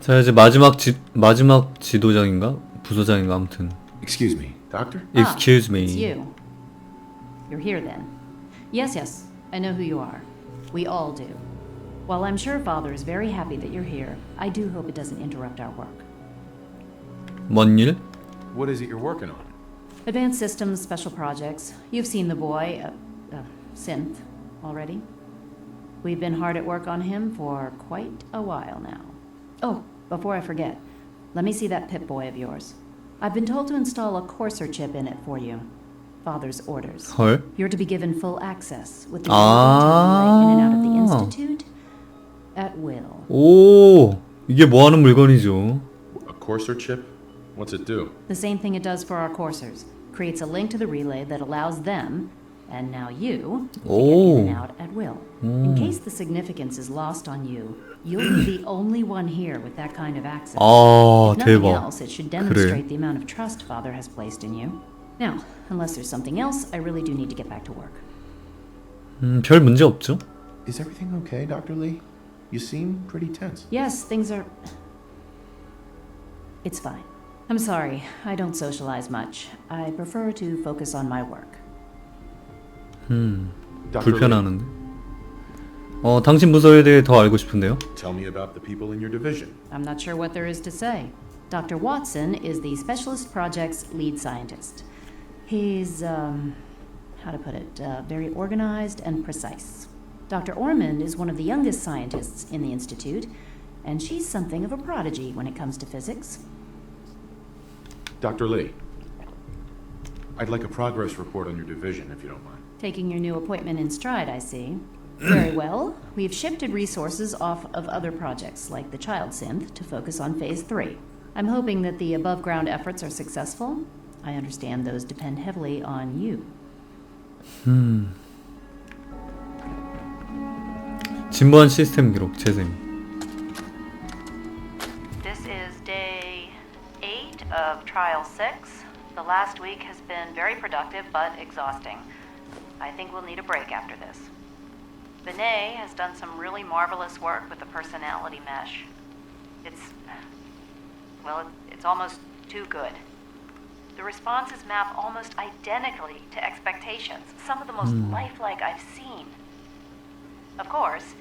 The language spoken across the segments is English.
자, 이제 마지막 지도장인가? 부소장인가? 아무튼. Excuse me, doctor? Excuse me. It's you. You're here then. Yes, I know who you are. We all do. While I'm sure Father is very happy that you're here, I do hope it doesn't interrupt our work. 뭔 일? What is it you're working on? Advanced Systems Special Projects. You've seen the boy, Synth, already. We've been hard at work on him for quite a while now. Oh, before I forget, let me see that Pip-Boy of yours. I've been told to install a Courser chip in it for you. Father's orders. 헐? You're to be given full access with the ability to relay in and out of the Institute at will. 오, 이게 뭐 하는 물건이죠? A Courser chip? What's it do? The same thing it does for our coursers. Creates a link to the relay that allows them, and now you, to get in and out at will. In case the significance is lost on you, you'll be the only one here with that kind of access. 아, If nothing 대박. else, it should demonstrate the amount of trust Father has placed in you. Now, unless there's something else, I really do need to get back to work. 별 문제 없죠? Is everything okay, Dr. Lee? You seem pretty tense. Yes, things are... It's fine. I'm sorry, I don't socialize much. I prefer to focus on my work. Dr. Lee, 불편하는데. 당신 부서에 대해 더 알고 싶은데요? tell me about the people in your division. I'm not sure what there is to say. Dr. Watson is the Specialist Project's lead scientist. He's, how to put it, very organized and precise. Dr. Ormond is one of the youngest scientists in the Institute, and she's something of a prodigy when it comes to physics. Dr. Lee, I'd like a progress report on your division, if you don't mind. Taking your new appointment in stride, I see. Very well. We've shifted resources off of other projects, like the Child Synth, to focus on Phase 3. I'm hoping that the above-ground efforts are successful. I understand those depend heavily on you. 진보한 시스템 기록 재생. This is day 8 of Trial 6. The last week has been very productive but exhausting. I think we'll need a break after this. Benet has done some really marvelous work with the personality mesh. It's almost too good. The responses map almost identically to expectations, some of the most lifelike I've seen. Of course,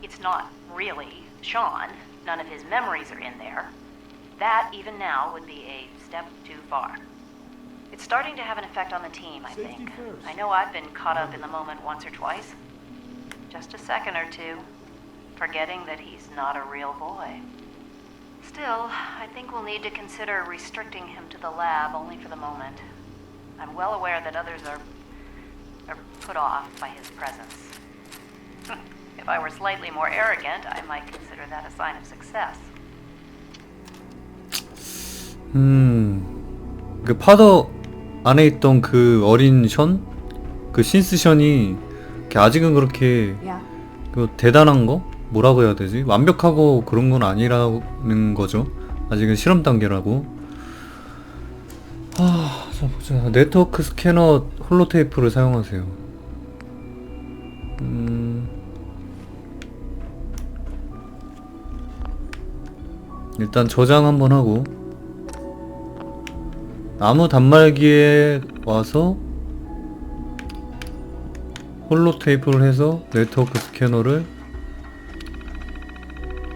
it's not really Sean. None of his memories are in there. That, even now, would be a step too far. It's starting to have an effect on the team, I think. I know I've been caught up in the moment once or twice. Just a second or two, forgetting that he's not a real boy. Still, I think we'll need to consider restricting him to the lab only for the moment. I'm well aware that others are put off by his presence. If I were slightly more arrogant, I might consider that a sign of success. 그 파더 안에 있던 그 어린 션? 그 신스 션이 아직은 그렇게 그 대단한 거? 뭐라고 해야 되지? 완벽하고 그런 건 아니라는 거죠. 아직은 실험 단계라고. 자 보자. 네트워크 스캐너 홀로테이프를 사용하세요. 일단 저장 한번 하고 나무 단말기에 와서 홀로테이프를 해서 네트워크 스캐너를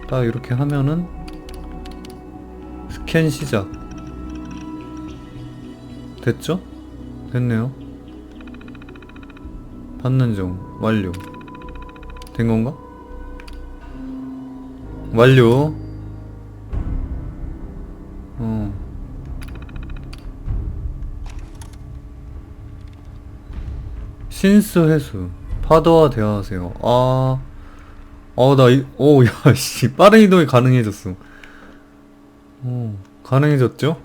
딱 이렇게 하면은 스캔 시작. 됐죠? 됐네요. 받는 중 완료. 된 건가? 완료. 신스 회수. 파더와 대화하세요. 빠른 이동이 가능해졌어. 가능해졌죠?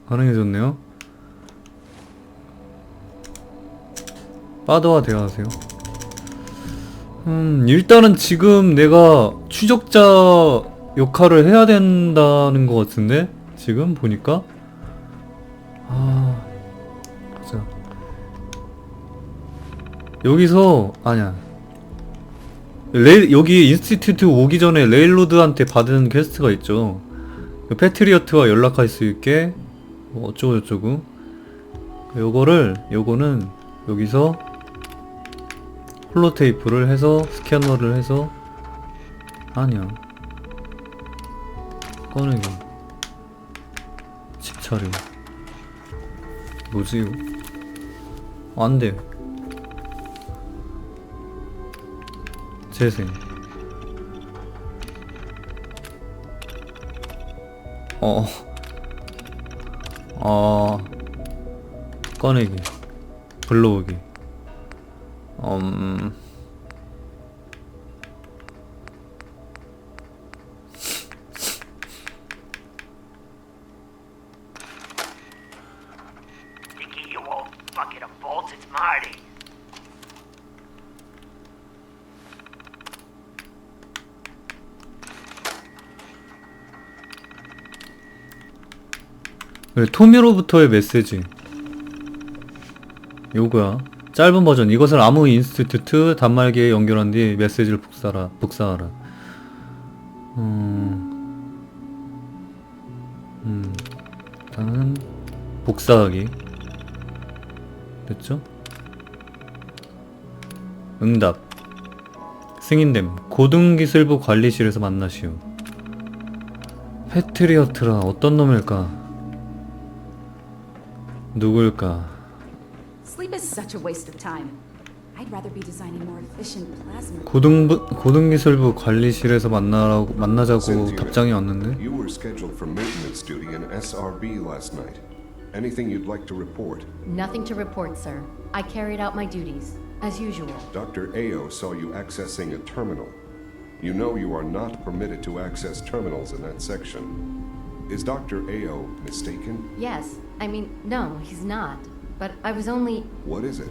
가능해졌네요. 파더와 대화하세요. 일단은 지금 내가 추적자 역할을 해야 된다는 것 같은데? 지금 보니까? 보자. 여기서, 아니야. 여기 인스티튜트 오기 전에 레일로드한테 받은 퀘스트가 있죠. 그 패트리어트와 연락할 수 있게 뭐 어쩌고 저쩌고. 요거는 여기서 홀로테이프를 해서 스캐너를 해서 아니야 꺼내기 집 차림 뭐지 이거? 안돼. 재생 꺼내기 불러오기 Dickie, you old bucket of bolts, it's Marty. 왜 토미로부터의 메시지 요거야. 짧은 버전. 이것을 아무 인스튜트 단말기에 연결한 뒤 메시지를 복사하라. 일단은 복사하기 됐죠? 응답 승인됨. 고등기술부 관리실에서 만나시오. 패트리어트라 어떤 놈일까? 누굴까? Sleep is such a waste of time. I'd rather be designing more efficient plasma. 고등기술부 관리실에서 만나자고 답장이 왔는데. You were scheduled for maintenance duty in SRB last night. Anything you'd like to report? Nothing to report, sir. I carried out my duties, as usual. Dr. Ao saw you accessing a terminal. You know you are not permitted to access terminals in that section. Is Dr. Ao mistaken? Yes, I mean, no, he's not. But I was only... What is it?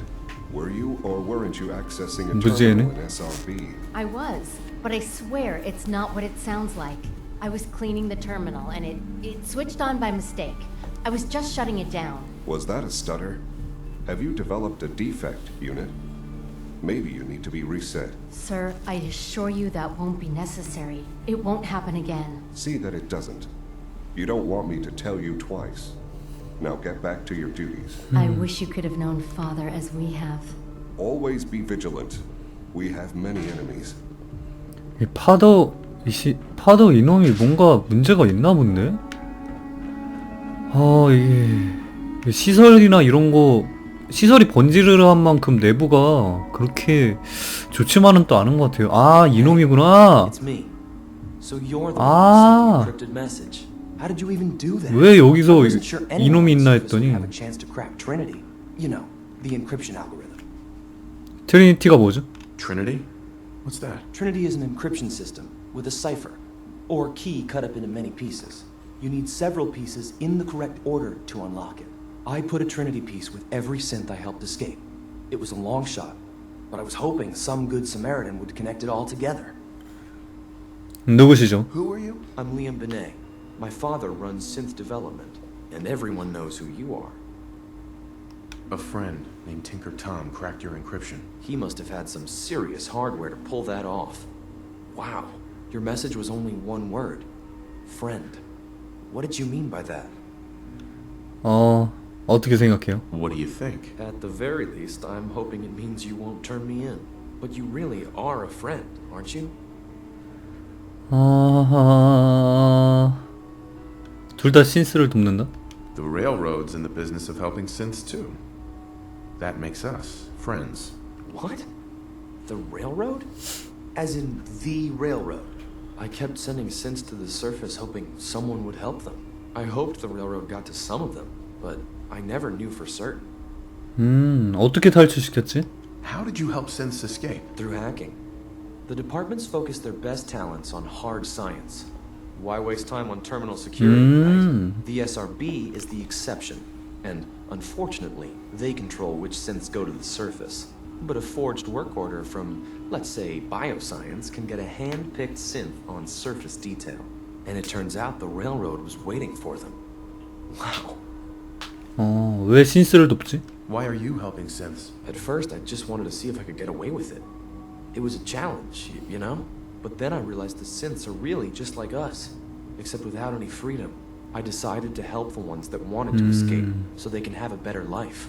Were you or weren't you accessing a 무지해네. terminal in SRB? I was, but I swear it's not what it sounds like. I was cleaning the terminal and it switched on by mistake. I was just shutting it down. Was that a stutter? Have you developed a defect, Unit? Maybe you need to be reset. Sir, I assure you that won't be necessary. It won't happen again. See that it doesn't. You don't want me to tell you twice. Now get back to your duties. I wish you could have known Father as we have. Always be vigilant. We have many enemies. 이 파더 이놈이 뭔가 문제가 있나 본데? 이게 시설이나 이런 거 시설이 번지르르한 만큼 내부가 그렇게 좋지만은 또 않은 것 같아요. 이놈이구나. It's me. So you're the Ah. one who sent the encrypted message. How did you even do that? 왜 여기서 I wasn't sure anyone 이놈이 있나 on the surface would 했더니 have a chance to crack Trinity. You know, the encryption algorithm. 트리니티가 뭐죠? Trinity? What's that? Trinity is an encryption system with a cipher, or key cut up into many pieces. You need several pieces in the correct order to unlock it. I put a Trinity piece with every synth I helped escape. It was a long shot, but I was hoping some good Samaritan would connect it all together. 누구시죠? Who are you? I'm Liam Benet. My father runs synth development, and everyone knows who you are. A friend named Tinker Tom cracked your encryption. He must have had some serious hardware to pull that off. Wow, your message was only one word. Friend. What did you mean by that? 어떻게 생각해요? What do you think? At the very least, I'm hoping it means you won't turn me in. But you really are a friend, aren't you? 둘 다 신스를 돕는다? The railroad's in the business of helping synths too. That makes us friends. What? The railroad? As in the railroad? I kept sending synths to the surface hoping someone would help them. I hoped the railroad got to some of them, but I never knew for certain. 어떻게 탈출시켰지? How did you help synths escape? Through hacking. The departments focus their best talents on hard science. Why waste time on terminal security, right? The SRB is the exception, and unfortunately, they control which synths go to the surface. But a forged work order from, let's say, bioscience can get a hand-picked synth on surface detail. And it turns out the railroad was waiting for them. Wow. 왜 신스를 돕지? Why are you helping synths? At first, I just wanted to see if I could get away with it. It was a challenge, you know? But then I realized the synths are really just like us. except without any freedom. I decided to help the ones that wanted to escape so they can have a better life.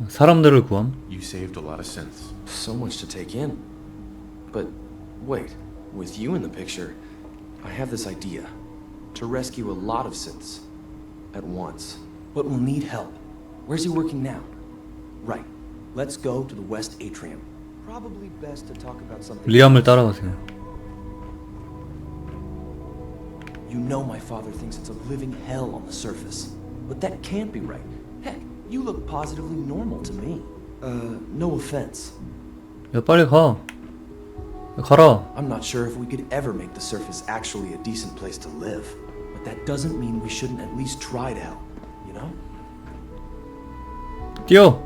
사람들을 구함? You saved a lot of synths. So much to take in. But wait, with you in the picture, I have this idea. To rescue a lot of synths at once. But we'll need help. Where's he working now? Right. Let's go to the West Atrium. Probably best to talk about something. 리암을 따라가세요. You know my father thinks it's a living hell on the surface. But that can't be right. Heck, you look positively normal to me. No offense. 야 빨리 가. 가라. I'm not sure if we could ever make the surface actually a decent place to live. But that doesn't mean we shouldn't at least try to help, you know? 뛰어.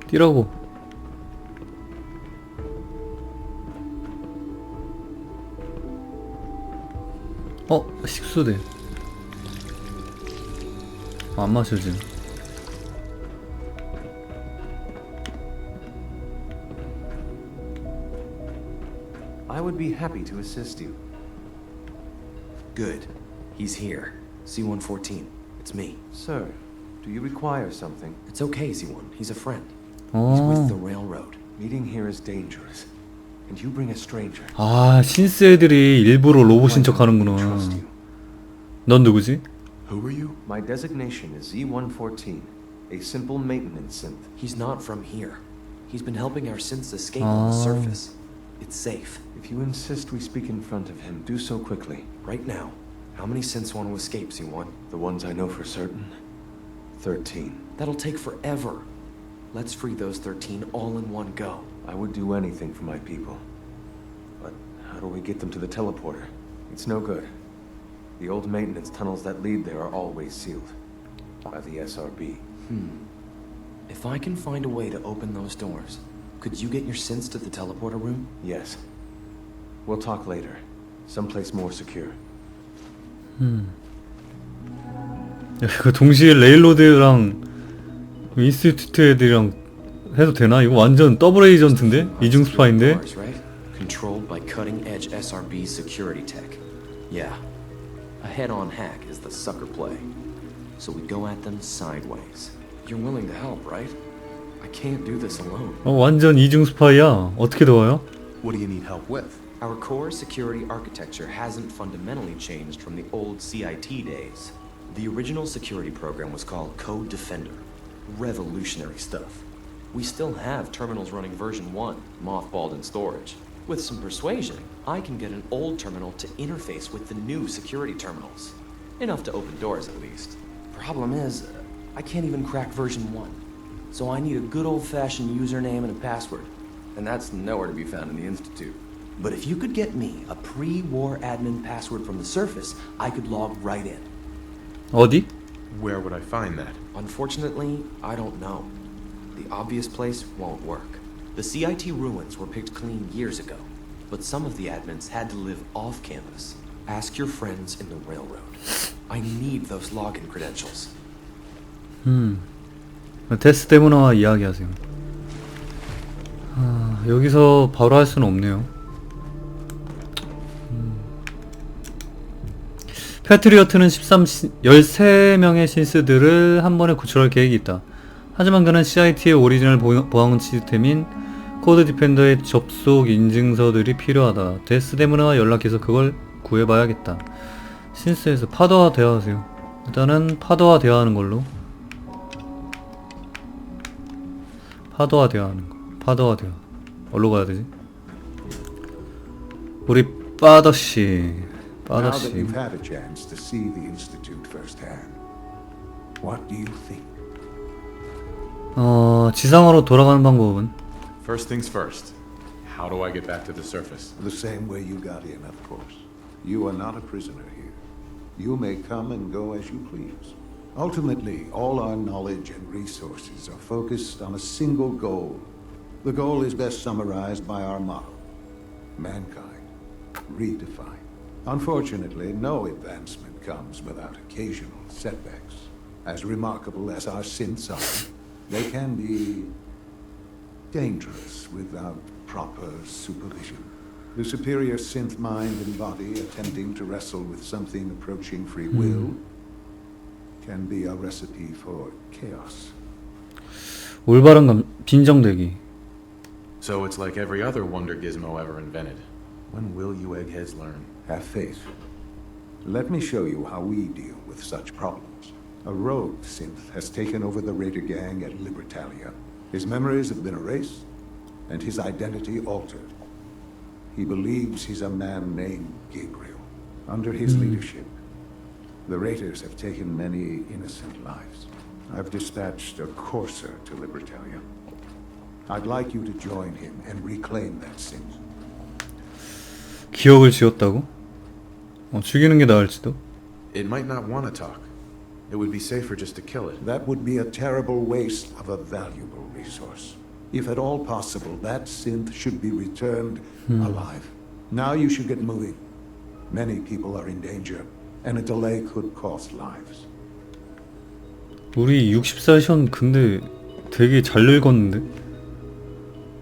뛰라고. 식수대. 안 마셔지. I would be happy to assist you. Good. He's here. C-114. It's me. Sir, do you require something? It's okay, C-1. He's a friend. He's with the railroad. Meeting here is dangerous. And you bring a stranger. 아, 신스 애들이 일부러 로봇인 척 하는구나. Trust you. 넌 누구지? Who are you? My designation is Z-114, a simple maintenance synth. He's not from here. He's been helping our synths escape on the surface. It's safe. If you insist we speak in front of him, do so quickly. Right now, how many synths want to escape, C1? The ones I know for certain, 13. That'll take forever. Let's free those 13 all in one go. I would do anything for my people. But how do we get them to the teleporter? It's no good. The old maintenance tunnels that lead there are always sealed by the SRB. If I can find a way to open those doors, could you get your synths to the teleporter room? Yes. We'll talk later. Someplace more secure. 야, 이거 동시에 레일로드랑 인스티튜트 애들이랑 해도 되나? 이거 완전 더블 에이전트인데? 이중 스파인데? Doors, right? Controlled by cutting-edge SRB security tech. Yeah. A head-on hack is the sucker play. So we go at them sideways. You're willing to help, right? I can't do this alone. 완전 이중 스파이야. 어떻게 도와요? What do you need help with? Our core security architecture hasn't fundamentally changed from the old CIT days. The original security program was called Code Defender. Revolutionary stuff. We still have terminals running version 1, mothballed in storage. With some persuasion, I can get an old terminal to interface with the new security terminals. Enough to open doors, at least. Problem is, I can't even crack version 1. So I need a good old-fashioned username and a password. And that's nowhere to be found in the Institute. But if you could get me a pre-war admin password from the surface, I could log right in. 어디? Where would I find that? Unfortunately, I don't know. The obvious place won't work. The CIT ruins were picked clean years ago, but some of the admins had to live off campus. Ask your friends in the railroad. I need those login credentials. 데스 데모나와 이야기하세요. 여기서 바로 할 수는 없네요. 패트리어트는 13명의 신스들을 한 번에 구출할 계획이 있다. 하지만 그는 CIT의 오리지널 보안 시스템인 코드 디펜더의 접속 인증서들이 필요하다. 데스 데모나와 연락해서 그걸 구해봐야겠다. 신스에서 파더와 대화하세요. 일단은 파더와 대화하는 걸로. 파더와 대화하는 거. 파더와 대화. 어디로 가야 되지? 우리 파더씨. Now that you've had a chance to see the Institute firsthand, what do you think? 지상으로 돌아가는 방법은? First things first. How do I get back to the surface? The same way you got in, of course. You are not a prisoner here. You may come and go as you please. Ultimately, all our knowledge and resources are focused on a single goal. The goal is best summarized by our motto: mankind, redefined. Unfortunately, no advancement comes without occasional setbacks. As remarkable as our synths are, they can be dangerous without proper supervision. The superior synth mind and body attempting to wrestle with something approaching free will can be a recipe for chaos. 올바른 빈정대기. So it's like every other wonder gizmo ever invented. When will you eggheads learn? Have faith. Let me show you how we deal with such problems. A rogue synth has taken over the raider gang at Libertalia. His memories have been erased, and his identity altered. He believes he's a man named Gabriel. Under his leadership, the raiders have taken many innocent lives. I've dispatched a courser to Libertalia. I'd like you to join him and reclaim that synth. 기억을 지웠다고? 죽이는 게 나을지도? It might not want to talk. It would be safer just to kill it. That would be a terrible waste of a valuable resource. If at all possible, that synth should be returned alive. Now you should get moving. Many people are in danger, and a delay could cost lives. 우리 64션 근데 되게 잘 늙었는데?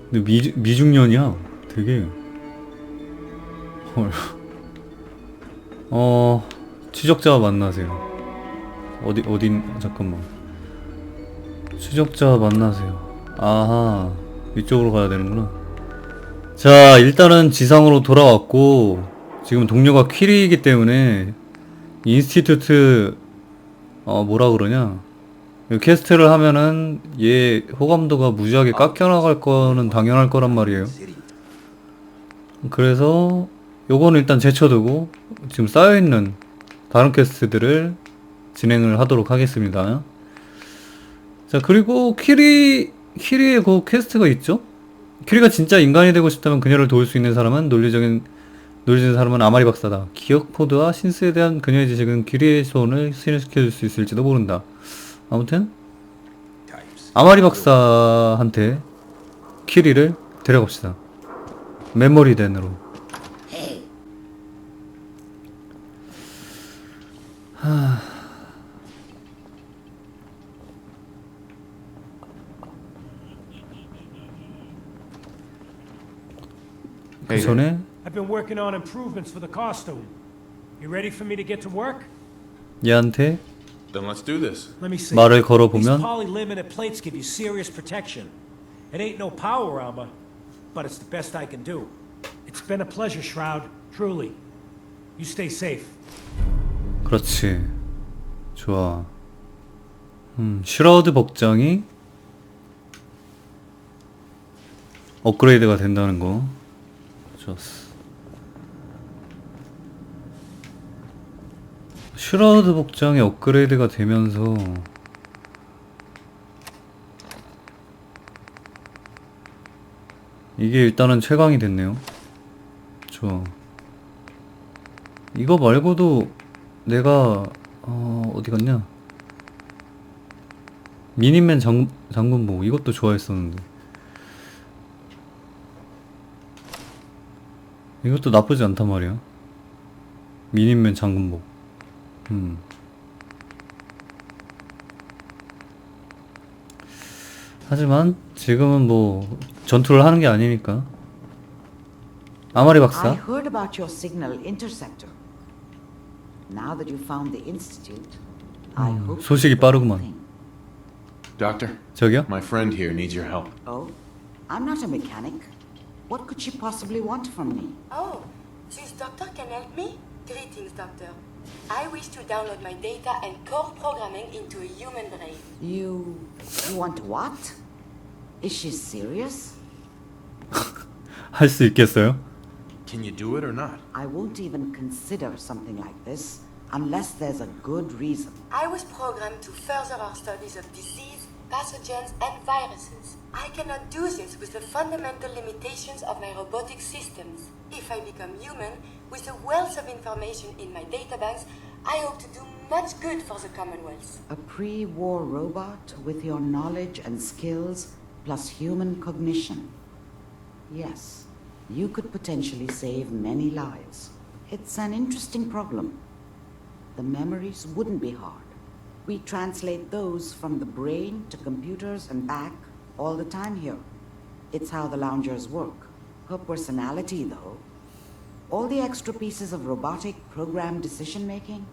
근데 미중년이야. 되게. 헐. 추적자 만나세요. 잠깐만. 추적자 만나세요. 아하, 이쪽으로 가야 되는구나. 자, 일단은 지상으로 돌아왔고, 지금 동료가 퀴리이기 때문에, 인스티튜트, 뭐라 그러냐. 퀘스트를 하면은, 얘 호감도가 무지하게 깎여나갈 거는 당연할 거란 말이에요. 그래서, 요거는 일단 제쳐두고, 지금 쌓여있는 다른 퀘스트들을 진행을 하도록 하겠습니다. 자, 그리고 퀴리의 그 퀘스트가 있죠? 퀴리가 진짜 인간이 되고 싶다면 그녀를 도울 수 있는 사람은 논리적인 사람은 아마리 박사다. 기억 코드와 신스에 대한 그녀의 지식은 퀴리의 소원을 실현시켜줄 수 있을지도 모른다. 아무튼 아마리 박사한테 퀴리를 데려갑시다. 메모리덴으로. 그 전에 I've been working on improvements for the costume. You ready for me to get to work? 얘한테 Then let's do this. Let me see. 말을 These 걸어보면 poly-limited plates give you serious protection. It ain't no power armor, but it's the best I can do. It's been a pleasure, Shroud. Truly. You stay safe. 그렇지. 좋아. 슈라우드 복장이 업그레이드가 된다는 거. 좋았어. 슈라우드 복장이 업그레이드가 되면서 이게 일단은 최강이 됐네요. 좋아. 이거 말고도 내가 어디 갔냐? 미니맨 장군복 이것도 좋아했었는데 이것도 나쁘지 않단 말이야. 미니맨 장군복. 하지만 지금은 뭐 전투를 하는 게 아니니까. 아마리 박사. I heard about your signal interceptor. Now that you found the institute, I hope 소식이 빠르구만. Doctor, 저기요? my friend here needs your help. Oh, I'm not a mechanic. What could she possibly want from me? Oh, this doctor can help me? Greetings, doctor. I wish to download my data and core programming into a human brain. You want what? Is she serious? 할 수 있겠어요? Can you do it or not? I won't even consider something like this unless there's a good reason. I was programmed to further our studies of disease, pathogens, and viruses. I cannot do this with the fundamental limitations of my robotic systems. If I become human, with the wealth of information in my databanks, I hope to do much good for the Commonwealth. A pre-war robot with your knowledge and skills plus human cognition. Yes, you could potentially save many lives. It's an interesting problem. The memories wouldn't be hard. We translate those from the brain to computers and back all the time here. It's how the loungers work. Her personality, though, All the extra pieces of robotic programmed decision-making?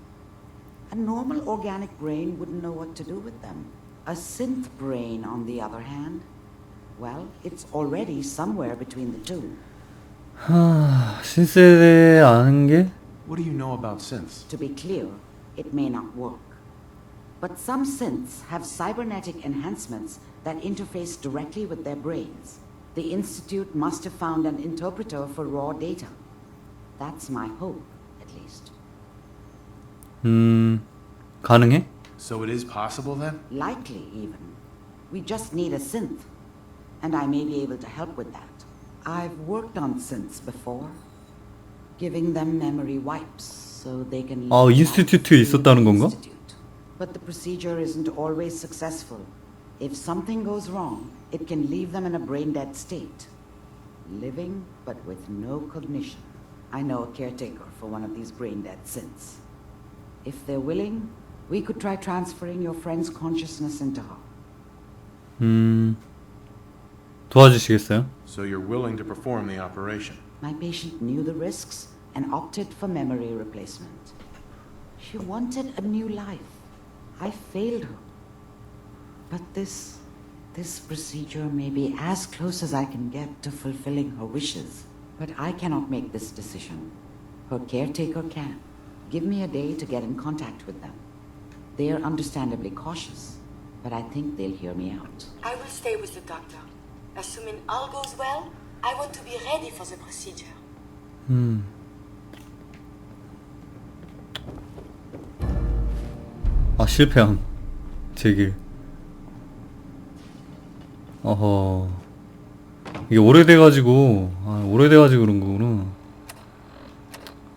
A normal organic brain wouldn't know what to do with them. A synth brain, on the other hand, well, it's already somewhere between the two. 신스에 대해 아는 게? What do you know about synths? To be clear, it may not work. But some synths have cybernetic enhancements that interface directly with their brains. The Institute must have found an interpreter for raw data. That's my hope, at least. 가능해? So it is possible then? Likely, even. We just need a synth. And I may be able to help with that. I've worked on synths before. Giving them memory wipes so they can... 아, 인스티튜트에 있었다는 건가? But the procedure isn't always successful. If something goes wrong, it can leave them in a brain-dead state. Living, but with no cognition. I know a caretaker for one of these brain-dead synths. If they're willing, we could try transferring your friend's consciousness into her. 도와주시겠어요? So you're willing to perform the operation? My patient knew the risks and opted for memory replacement. She wanted a new life. I failed her. But this procedure may be as close as I can get to fulfilling her wishes. But I cannot make this decision. Her caretaker can. Give me a day to get in contact with them. They are understandably cautious, but I think they'll hear me out. I will stay with the doctor. Assuming all goes well, I want to be ready for the procedure. 아, 실패함. 제길. 어허. 이게 오래돼가지고 그런 거구나.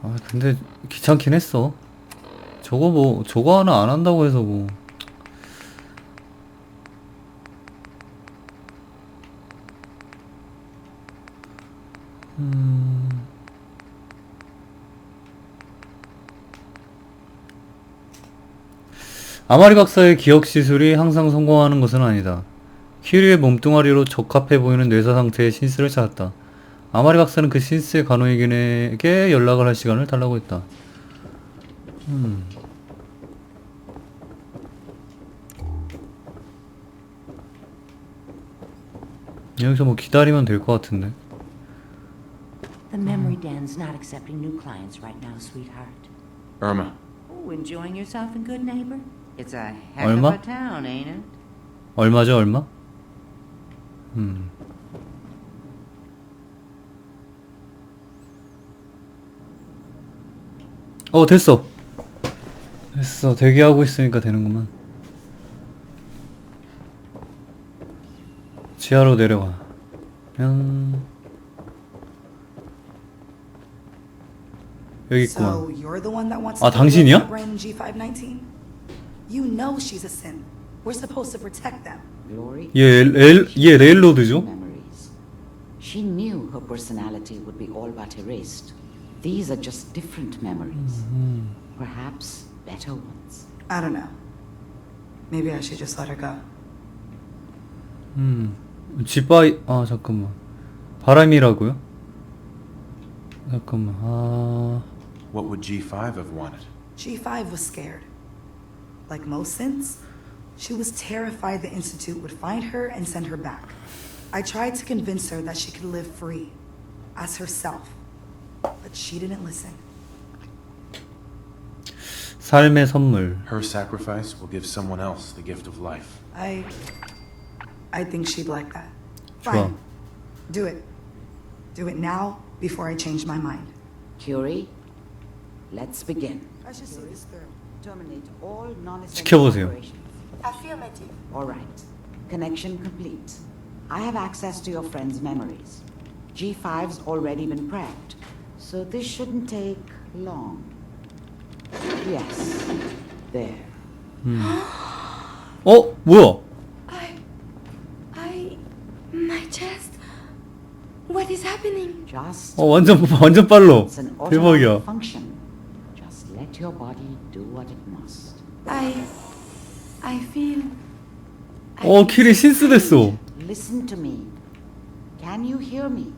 아, 근데 귀찮긴 했어. 저거 하나 안 한다고 해서 뭐. 아마리 박사의 기억 시술이 항상 성공하는 것은 아니다. 퀴리의 몸뚱아리로 적합해 보이는 뇌사 상태의 신스를 찾았다. 아마리 박사는 그 신스의 간호인에게 연락을 할 시간을 달라고 했다. 여기서 뭐 기다리면 될 것 같은데. The memory den's not accepting new clients right now, sweetheart. Irma. Oh, enjoying yourself in Good Neighbor? It's a heck 얼마? of a town, ain't it? 얼마죠, 얼마? 됐어. 대기하고 있으니까 되는구만. 지하로 내려가. 여기 있구만. So you're the one that wants 아, to 당신이야? brain in G519? You know she's a synth. We're supposed to protect them. Glory. 얘 레일로드죠? Memories. She knew her personality would be all but erased. These are just different memories. Perhaps better ones. I don't know. Maybe I should just let her go. 잠깐만. 바람이라고요? 잠깐만. What would G5 have wanted? G5 was scared. Like most synths, she was terrified the Institute would find her and send her back. I tried to convince her that she could live free, as herself. But she didn't listen. 삶의 선물. Her sacrifice will give someone else the gift of life. I think she'd like that. 좋아. Fine. Do it. Do it now, before I change my mind. Curie, let's begin. I should see this through. Terminate all non-essential 지켜보세요. operations. Affirmative. All right. Connection complete. I have access to your friend's memories. G5's already been prepped, so this shouldn't take long. Yes. There. 뭐야? My chest. What is happening? Just 완전 빨라. it's an 대박이야. automatic function. Just let your body do what it must. I feel. 킬이 신스 됐어. Listen to me. Can you hear me?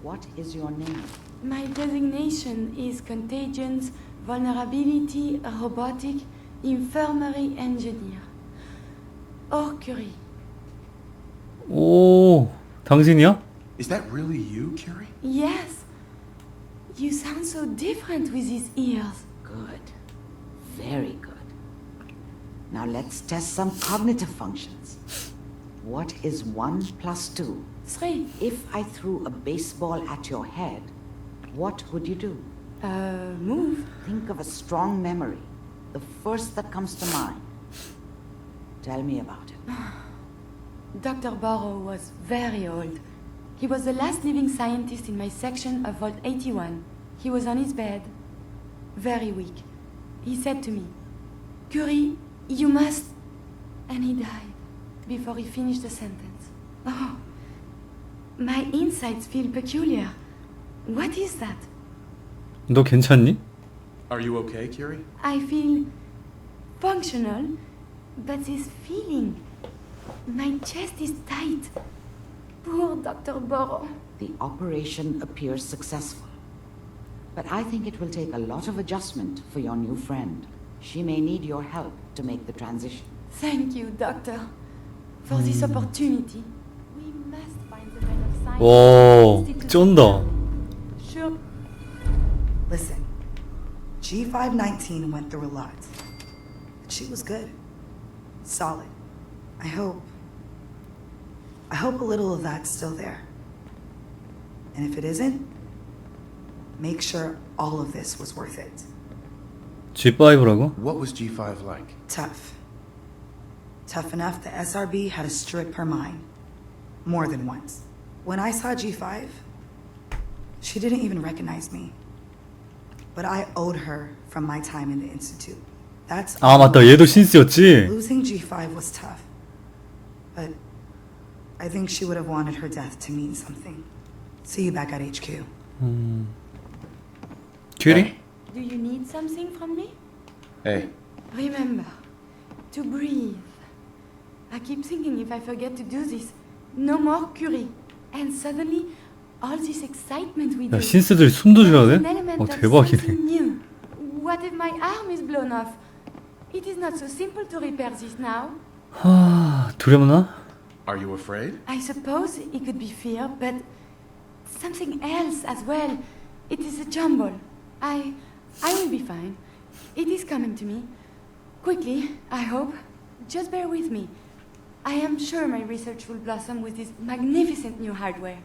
What is your name? My designation is Contagions, Vulnerability, Robotic, Infirmary Engineer. Or Curie. 오, 당신이야? Is that really you, Curie? Yes. You sound so different with these ears. Good. Very good. Now let's test some cognitive functions. What is 1 plus 2? 3. If I threw a baseball at your head, what would you do? Move. Think of a strong memory. The first that comes to mind. Tell me about it. Dr. Burrow was very old. He was the last living scientist in my section of Vault 81. He was on his bed, very weak. He said to me, "Curie, you must..." And he died before he finished the sentence. Oh, my insides feel peculiar. What is that? 너 괜찮니? Are you okay, Curie? I feel functional, but this feeling, my chest is tight. Poor Dr. Burrow. The operation appears successful. But I think it will take a lot of adjustment for your new friend. She may need your help to make the transition. Thank you, Doctor, for this opportunity. We must find the vein of science. 오, 쩐다. Sure. Listen, G519 went through a lot. But she was good. Solid. I hope a little of that's still there. And if it isn't, make sure all of this was worth it. G5라고? What was G5 like? Tough. Tough enough the SRB had to strip her mind. More than once. When I saw G5, she didn't even recognize me. But I owed her from my time in the Institute. That's 아, 맞다. 얘도 신스였지? Losing G5 was tough. But I think she would have wanted her death to mean something. See you back at HQ. 큐리? Do you need something from me? Hey. Remember to breathe. I keep thinking if I forget to do this, no more Curie. And suddenly, all this excitement we do. 야, 신스들이 숨도 쉬어야 돼? An element 어, of 대박이네. something new. What if my arm is blown off? It is not so simple to repair this now. 하, 두렵나? Are you afraid? I suppose it could be fear, but something else as well. It is a jumble. I will be fine. It is coming to me. Quickly, I hope. Just bear with me. I am sure my research will blossom with this magnificent new hardware.